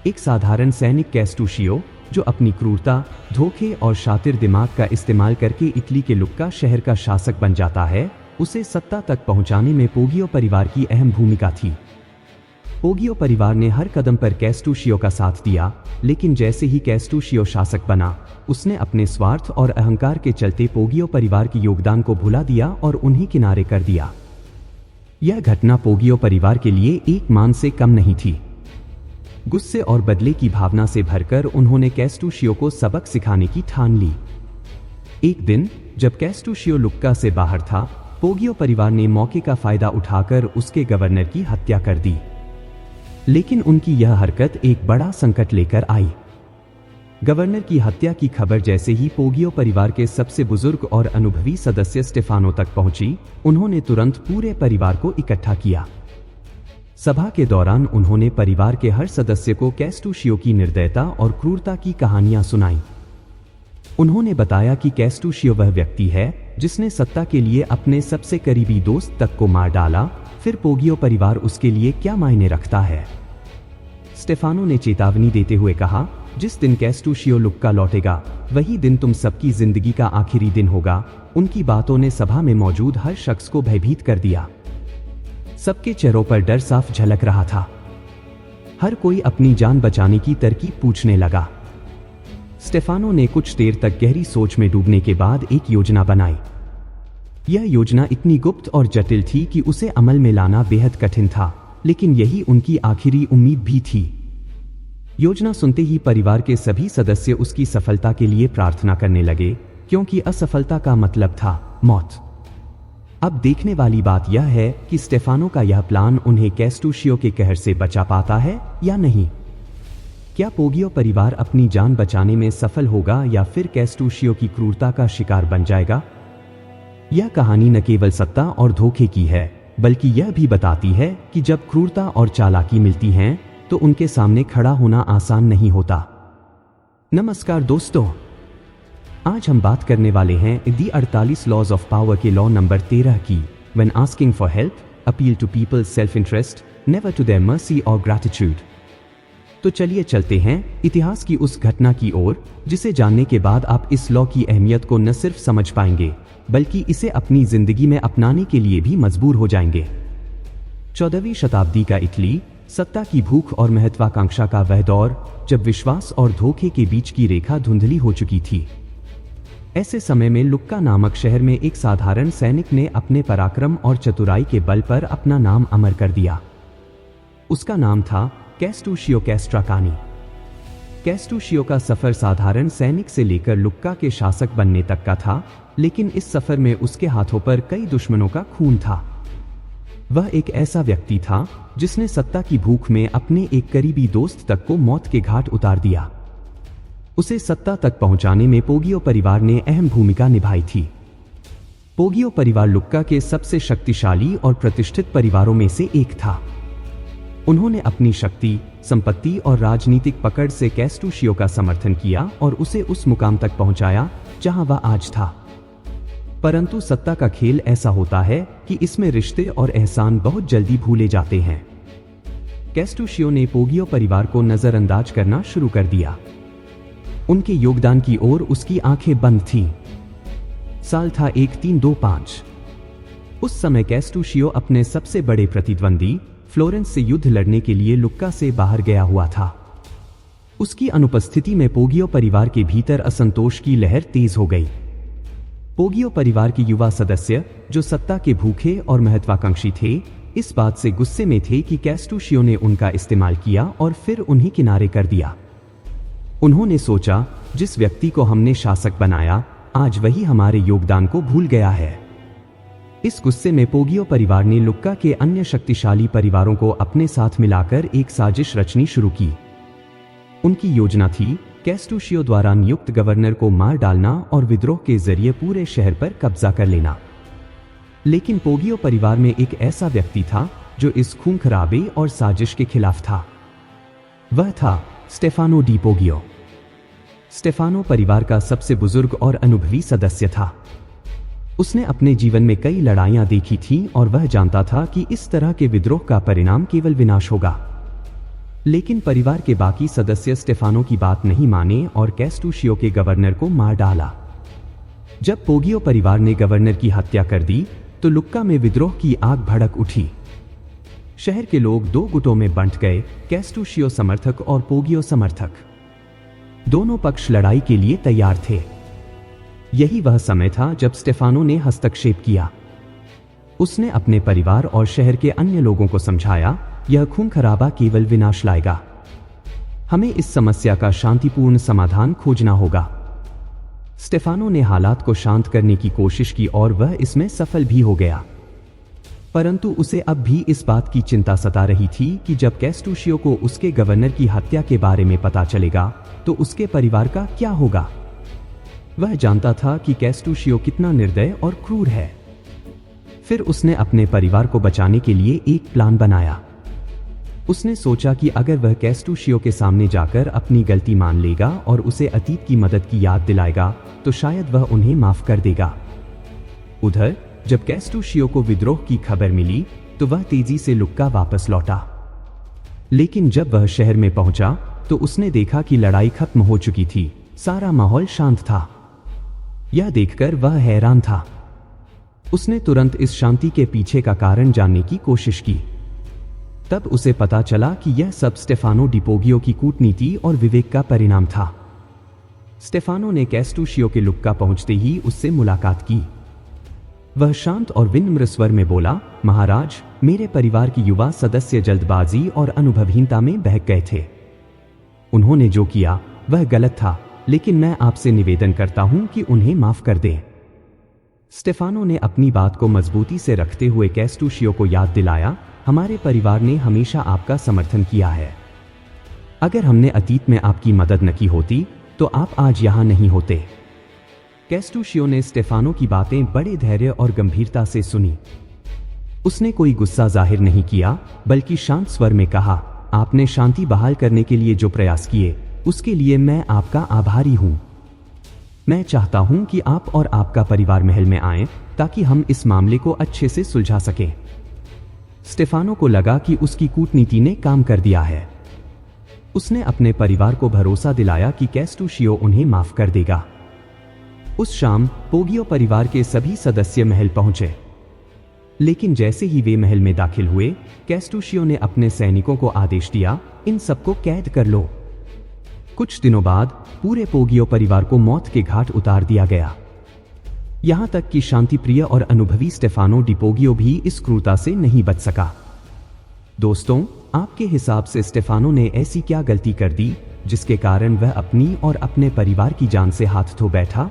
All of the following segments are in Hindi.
एक साधारण सैनिक कैस्टूशियो, जो अपनी क्रूरता, धोखे और शातिर दिमाग का इस्तेमाल करके इटली के लुक्का शहर का शासक बन जाता है, उसे सत्ता तक पहुंचाने में पोगियो परिवार की अहम भूमिका थी। पोगियो परिवार ने हर कदम पर कैस्टूशियो का साथ दिया, लेकिन जैसे ही कैस्टूशियो शासक बना, उसने अपने स्वार्थ और अहंकार के चलते पोगियो परिवार के योगदान को भुला दिया और उन्हें किनारे कर दिया। यह घटना पोगियो परिवार के लिए एक मान से कम नहीं थी। गुस्से और बदले की भावना से भरकर उन्होंने कैस्टूशियो को सबक सिखाने की ठान ली। एक दिन जब कैस्टूशियो लुक्का से बाहर था, पोगियो परिवार ने मौके का फायदा उठाकर उसके गवर्नर की हत्या कर दी। लेकिन उनकी यह हरकत एक बड़ा संकट लेकर आई। गवर्नर की हत्या की खबर जैसे ही पोगियो परिवार के सबसे बुजुर्ग और अनुभवी सदस्य स्टेफानो तक पहुंची, उन्होंने तुरंत पूरे परिवार को इकट्ठा किया। सभा के दौरान उन्होंने परिवार के हर सदस्य को कैस्टूशियो की निर्दयता और क्रूरता की कहानियां सुनाई। उन्होंने बताया कि कैस्टूशियो वह व्यक्ति है जिसने सत्ता के लिए अपने सबसे करीबी दोस्त तक को मार डाला, फिर पोगियो परिवार उसके लिए क्या मायने रखता है। स्टेफानो ने चेतावनी देते हुए कहा, जिस दिन कैस्टूशियो लुक्का लौटेगा, वही दिन तुम सबकी जिंदगी का आखिरी दिन होगा। उनकी बातों ने सभा में मौजूद हर शख्स को भयभीत कर दिया। सबके चेहरों पर डर साफ झलक रहा था। हर कोई अपनी जान बचाने की तरकीब पूछने लगा। स्टेफानो ने कुछ देर तक गहरी सोच में डूबने के बाद एक योजना बनाई। यह योजना इतनी गुप्त और जटिल थी कि उसे अमल में लाना बेहद कठिन था, लेकिन यही उनकी आखिरी उम्मीद भी थी। योजना सुनते ही परिवार के सभी सदस्य उसकी सफलता के लिए प्रार्थना करने लगे, क्योंकि असफलता का मतलब था मौत। अब देखने वाली बात यह है कि स्टेफानो का यह प्लान उन्हें कैस्टूशियो के कहर से बचा पाता है या नहीं। क्या पोगियो परिवार अपनी जान बचाने में सफल होगा या फिर कैस्टूशियो की क्रूरता का शिकार बन जाएगा? यह कहानी न केवल सत्ता और धोखे की है, बल्कि यह भी बताती है कि जब क्रूरता और चालाकी मिलती हैं, तो उनके सामने खड़ा होना आसान नहीं होता। नमस्कार दोस्तों, आज हम बात करने वाले हैं दी 48 लॉज ऑफ पावर के लॉ नंबर 13 की, when asking for help, appeal to people's self interest, never to their mercy और ग्रैटिट्यूड। तो चलिए चलते हैं इतिहास की उस घटना की ओर, जिसे जानने के बाद आप इस लॉ की अहमियत को न सिर्फ समझ पाएंगे, बल्कि इसे अपनी जिंदगी में अपनाने के लिए भी मजबूर हो जाएंगे। 14वीं शताब्दी का इटली, सत्ता की भूख और महत्वाकांक्षा का वह दौर, जब विश्वास और धोखे के बीच की रेखा धुंधली हो चुकी थी। ऐसे समय में लुक्का नामक शहर में एक साधारण सैनिक ने अपने पराक्रम और चतुराई के बल पर अपना नाम अमर कर दिया। उसका नाम था कैस्टूशियो कैस्ट्राकानी। कैस्टूशियो का सफर साधारण सैनिक से लेकर लुक्का के शासक बनने तक का था, लेकिन इस सफर में उसके हाथों पर कई दुश्मनों का खून था। वह एक ऐसा व्यक्ति था जिसने सत्ता की भूख में अपने एक करीबी दोस्त तक को मौत के घाट उतार दिया। उसे सत्ता तक पहुंचाने में पोगियो परिवार ने अहम भूमिका निभाई थी। पोगियो परिवार लुक्का के सबसे शक्तिशाली और प्रतिष्ठित परिवारों में से एक था। उन्होंने अपनी शक्ति, संपत्ति और राजनीतिक पकड़ से कैस्टूशियो का समर्थन किया और उसे उस मुकाम तक पहुंचाया जहां वह आज था। परंतु सत्ता का खेल ऐसा होता है कि इसमें रिश्ते और एहसान बहुत जल्दी भूले जाते हैं। कैस्टूशियो ने पोगियो परिवार को नजरअंदाज करना शुरू कर दिया। उनके योगदान की ओर उसकी आंखें बंद थीं। साल था 1325। उस समय कैस्टूशियो अपने सबसे बड़े प्रतिद्वंदी फ्लोरेंस से युद्ध लड़ने के लिए लुक्का से बाहर गया हुआ था। उसकी अनुपस्थिति में पोगियो परिवार के भीतर असंतोष की लहर तेज हो गई। पोगियो परिवार के युवा सदस्य, जो सत्ता के भूखे और महत्वाकांक्षी थे, इस बात से गुस्से में थे कि कैस्टूशियो ने उनका इस्तेमाल किया और फिर उन्हें किनारे कर दिया। उन्होंने सोचा, जिस व्यक्ति को हमने शासक बनाया, आज वही हमारे योगदान को भूल गया है। इस गुस्से में पोगियो परिवार ने लुक्का के अन्य शक्तिशाली परिवारों को अपने साथ मिलाकर एक साजिश रचनी शुरू की। उनकी योजना थी कैस्टूशियो द्वारा नियुक्त गवर्नर को मार डालना और विद्रोह के जरिए पूरे शहर पर कब्जा कर लेना। लेकिन पोगियो परिवार में एक ऐसा व्यक्ति था जो इस खून खराबे और साजिश के खिलाफ था। वह था स्टेफानो डी पोगियो। स्टेफानो परिवार का सबसे बुजुर्ग और अनुभवी सदस्य था। उसने अपने जीवन में कई लड़ाइयां देखी थीं और वह जानता था कि इस तरह के विद्रोह का परिणाम केवल विनाश होगा। लेकिन परिवार के बाकी सदस्य स्टेफानो की बात नहीं माने और कैस्टूशियो के गवर्नर को मार डाला। जब पोगियो परिवार ने गवर्नर की हत्या कर दी तो लुक्का में विद्रोह की आग भड़क उठी। शहर के लोग दो गुटों में बंट गए, कैस्टूशियो समर्थक और पोगियो समर्थक। दोनों पक्ष लड़ाई के लिए तैयार थे। यही वह समय था जब स्टेफानो ने हस्तक्षेप किया। उसने अपने परिवार और शहर के अन्य लोगों को समझाया, यह खून खराबा केवल विनाश लाएगा। हमें इस समस्या का शांतिपूर्ण समाधान खोजना होगा। स्टेफानो ने हालात को शांत करने की कोशिश की और वह इसमें सफल भी हो गया। परंतु उसे अब भी इस बात की चिंता सता रही थी कि जब कैस्टूशियो को उसके गवर्नर की हत्या के बारे में पता चलेगा तो उसके परिवार का क्या होगा। वह जानता था कि कैस्टूशियो कितना निर्दय और क्रूर है। फिर उसने अपने परिवार को बचाने के लिए एक प्लान बनाया। उसने सोचा कि अगर वह कैस्टूशियो के सामने जाकर अपनी गलती मान लेगा और उसे अतीत की मदद की याद दिलाएगा तो शायद वह उन्हें माफ कर देगा। उधर जब कैस्टूशियो को विद्रोह की खबर मिली तो वह तेजी से लुक्का वापस लौटा। लेकिन जब वह शहर में पहुंचा तो उसने देखा कि लड़ाई खत्म हो चुकी थी। सारा माहौल शांत था। यह देखकर वह हैरान था। उसने तुरंत इस शांति के पीछे का कारण जानने की कोशिश की। तब उसे पता चला कि यह सब स्टेफानो डी पोगियो की कूटनीति और विवेक का परिणाम था। स्टेफानो ने कैस्टूशियो के लुक्का पहुंचते ही उससे मुलाकात की। वह शांत और विनम्र स्वर में बोला, महाराज, मेरे परिवार के युवा सदस्य जल्दबाजी और अनुभवहीनता में बहक गए थे। उन्होंने जो किया वह गलत था, लेकिन मैं आपसे निवेदन करता हूं कि उन्हें माफ कर दें। स्टेफानो ने अपनी बात को मजबूती से रखते हुए कैस्टूशियो को याद दिलाया, हमारे परिवार ने हमेशा आपका समर्थन किया है। अगर हमने अतीत में आपकी मदद न की होती तो आप आज यहां नहीं होते। कैस्टूशियो ने स्टेफानो की बातें बड़े धैर्य और गंभीरता से सुनी। उसने कोई गुस्सा जाहिर नहीं किया, बल्कि शांत स्वर में कहा, आपने शांति बहाल करने के लिए जो प्रयास किए उसके लिए मैं आपका आभारी हूं। मैं चाहता हूं कि आप और आपका परिवार महल में आएं ताकि हम इस मामले को अच्छे से सुलझा सकें। स्टेफानो को लगा कि उसकी कूटनीति ने काम कर दिया है। उसने अपने परिवार को भरोसा दिलाया कि कैस्टूशियो उन्हें माफ कर देगा। उस शाम पोगियो परिवार के सभी सदस्य महल पहुंचे। लेकिन जैसे ही वे महल में दाखिल हुए, कैस्टूशियो ने अपने सैनिकों को आदेश दिया, इन सबको कैद कर लो। कुछ दिनों बाद पूरे पोगियो परिवार को मौत के घाट उतार दिया गया। यहां तक कि शांतिप्रिय और अनुभवी स्टेफानो डी पोगियो भी इस क्रूरता से नहीं बच सका। दोस्तों, आपके हिसाब से स्टेफानो ने ऐसी क्या गलती कर दी जिसके कारण वह अपनी और अपने परिवार की जान से हाथ धो बैठा?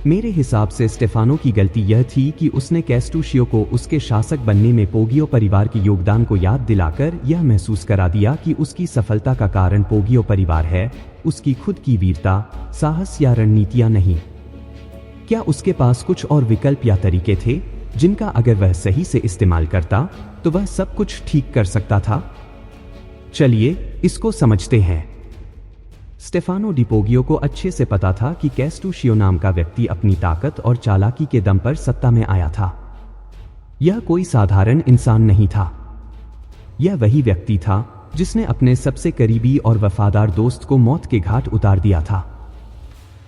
मेरे हिसाब से स्टेफानो की गलती यह थी कि उसने कैस्टूशियो को उसके शासक बनने में पोगियो परिवार के योगदान को याद दिलाकर यह महसूस करा दिया कि उसकी सफलता का कारण पोगियो परिवार है, उसकी खुद की वीरता, साहस या रणनीतियां नहीं। क्या उसके पास कुछ और विकल्प या तरीके थे जिनका अगर वह सही से इस्तेमाल करता तो वह सब कुछ ठीक कर सकता था? चलिए इसको समझते हैं। स्टेफानो डी पोगियो को अच्छे से पता था कि कैस्टूशियो नाम का व्यक्ति अपनी ताकत और चालाकी के दम पर सत्ता में आया था। यह कोई साधारण इंसान नहीं था। यह वही व्यक्ति था जिसने अपने सबसे करीबी और वफादार दोस्त को मौत के घाट उतार दिया था।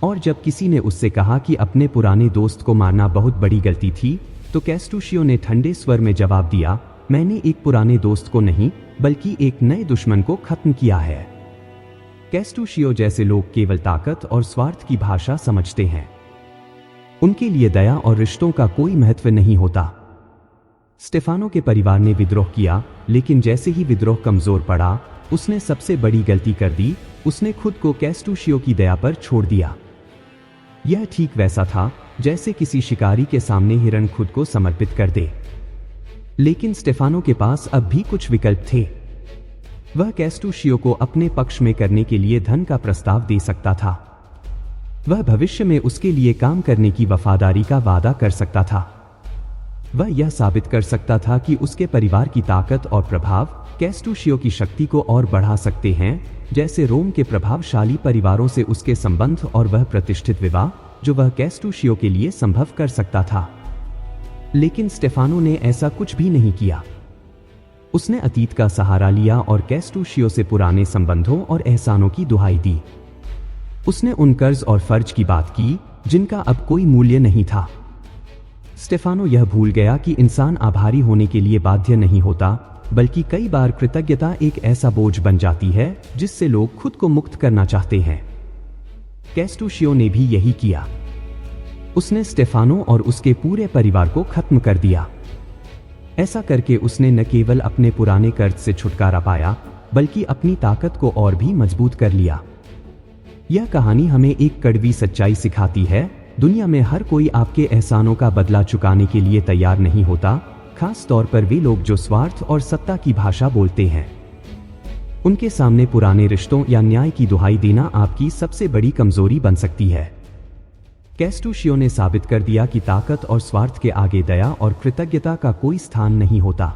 और जब किसी ने उससे कहा कि अपने पुराने दोस्त को मारना बहुत बड़ी गलती थी, तो कैस्टूशियो ने ठंडे स्वर में जवाब दिया, मैंने एक पुराने दोस्त को नहीं बल्कि एक नए दुश्मन को खत्म किया है। कैस्टूशियो जैसे लोग केवल ताकत और स्वार्थ की भाषा समझते हैं। उनके लिए दया और रिश्तों का कोई महत्व नहीं होता। स्टेफानो के परिवार ने विद्रोह किया, लेकिन जैसे ही विद्रोह कमजोर पड़ा, उसने सबसे बड़ी गलती कर दी, उसने खुद को कैस्टूशियो की दया पर छोड़ दिया। यह ठीक वैसा था जैसे किसी शिकारी के सामने हिरण खुद को समर्पित कर दे। लेकिन स्टेफानो के पास अब भी कुछ विकल्प थे। वह कैस्टूशियो को अपने पक्ष में करने के लिए धन का प्रस्ताव दे सकता था। वह भविष्य में उसके लिए काम करने की वफादारी का वादा कर सकता था। वह यह साबित कर सकता था कि उसके परिवार की ताकत और प्रभाव कैस्टूशियो की शक्ति को और बढ़ा सकते हैं, जैसे रोम के प्रभावशाली परिवारों से उसके संबंध और वह प्रतिष्ठित विवाह जो वह कैस्टूशियो के लिए संभव कर सकता था। लेकिन स्टेफानो ने ऐसा कुछ भी नहीं किया। उसने अतीत का सहारा लिया और कैस्टूशियो से पुराने संबंधों और एहसानों की दुहाई दी। उसने उन कर्ज और फर्ज की बात की जिनका अब कोई मूल्य नहीं था। स्टेफानो यह भूल गया कि इंसान आभारी होने के लिए बाध्य नहीं होता, बल्कि कई बार कृतज्ञता एक ऐसा बोझ बन जाती है जिससे लोग खुद को मुक्त करना चाहते हैं। कैस्टूशियो ने भी यही किया। उसने स्टेफानो और उसके पूरे परिवार को खत्म कर दिया। ऐसा करके उसने न केवल अपने पुराने कर्ज से छुटकारा पाया, बल्कि अपनी ताकत को और भी मजबूत कर लिया। यह कहानी हमें एक कड़वी सच्चाई सिखाती है, दुनिया में हर कोई आपके एहसानों का बदला चुकाने के लिए तैयार नहीं होता, खास तौर पर वे लोग जो स्वार्थ और सत्ता की भाषा बोलते हैं। उनके सामने पुराने रिश्तों या न्याय की दुहाई देना आपकी सबसे बड़ी कमजोरी बन सकती है। कैस्टूशियो ने साबित कर दिया कि ताकत और स्वार्थ के आगे दया और कृतज्ञता का कोई स्थान नहीं होता।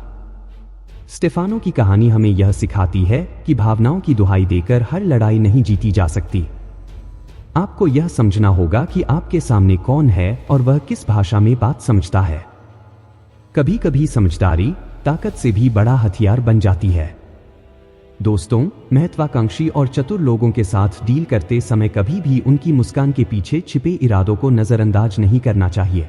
स्टेफानो की कहानी हमें यह सिखाती है कि भावनाओं की दुहाई देकर हर लड़ाई नहीं जीती जा सकती। आपको यह समझना होगा कि आपके सामने कौन है और वह किस भाषा में बात समझता है। कभी कभी समझदारी ताकत से भी बड़ा हथियार बन जाती है। दोस्तों, महत्वाकांक्षी और चतुर लोगों के साथ डील करते समय कभी भी उनकी मुस्कान के पीछे छिपे इरादों को नजरअंदाज नहीं करना चाहिए।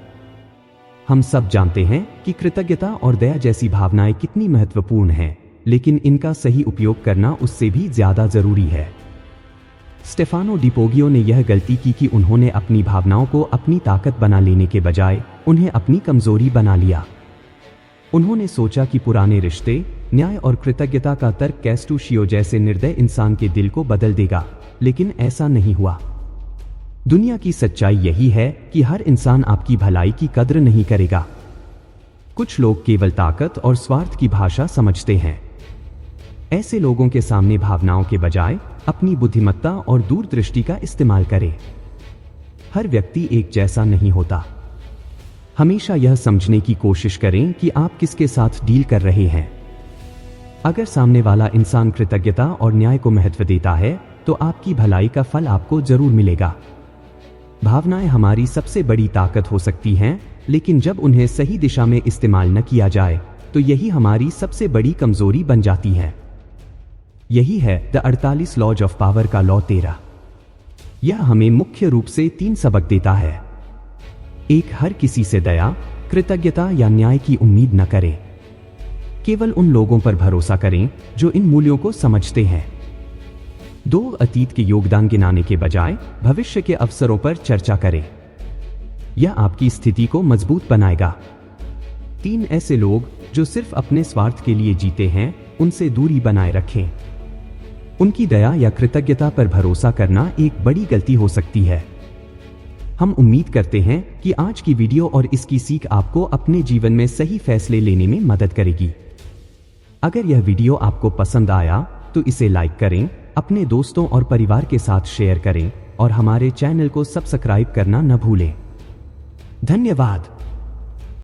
हम सब जानते हैं कि कृतज्ञता और दया जैसी भावनाएं कितनी महत्वपूर्ण हैं, लेकिन इनका सही उपयोग करना उससे भी ज्यादा जरूरी है। स्टेफानो डी पोगियो ने यह गलती की कि उन्होंने अपनी भावनाओं को अपनी ताकत बना लेने के बजाय उन्हें अपनी कमजोरी बना लिया। उन्होंने सोचा कि पुराने रिश्ते, न्याय और कृतज्ञता का तर्क कैस्टूशियो जैसे निर्दय इंसान के दिल को बदल देगा, लेकिन ऐसा नहीं हुआ। दुनिया की सच्चाई यही है कि हर इंसान आपकी भलाई की कद्र नहीं करेगा। कुछ लोग केवल ताकत और स्वार्थ की भाषा समझते हैं। ऐसे लोगों के सामने भावनाओं के बजाय अपनी बुद्धिमत्ता और दूरदृष्टि का इस्तेमाल करें। हर व्यक्ति एक जैसा नहीं होता। हमेशा यह समझने की कोशिश करें कि आप किसके साथ डील कर रहे हैं। अगर सामने वाला इंसान कृतज्ञता और न्याय को महत्व देता है, तो आपकी भलाई का फल आपको जरूर मिलेगा। भावनाएं हमारी सबसे बड़ी ताकत हो सकती हैं, लेकिन जब उन्हें सही दिशा में इस्तेमाल न किया जाए, तो यही हमारी सबसे बड़ी कमजोरी बन जाती है। यही है द 48 लॉज ऑफ पावर का लॉ 13। यह हमें मुख्य रूप से 3 सबक देता है। 1, हर किसी से दया, कृतज्ञता या न्याय की उम्मीद न करें। केवल उन लोगों पर भरोसा करें जो इन मूल्यों को समझते हैं। 2, अतीत के योगदान गिनाने के बजाय भविष्य के अवसरों पर चर्चा करें। यह आपकी स्थिति को मजबूत बनाएगा। 3, ऐसे लोग जो सिर्फ अपने स्वार्थ के लिए जीते हैं, उनसे दूरी बनाए रखें। उनकी दया या कृतज्ञता पर भरोसा करना एक बड़ी गलती हो सकती है। हम उम्मीद करते हैं कि आज की वीडियो और इसकी सीख आपको अपने जीवन में सही फैसले लेने में मदद करेगी। अगर यह वीडियो आपको पसंद आया तो इसे लाइक करें, अपने दोस्तों और परिवार के साथ शेयर करें और हमारे चैनल को सब्सक्राइब करना न भूलें। धन्यवाद।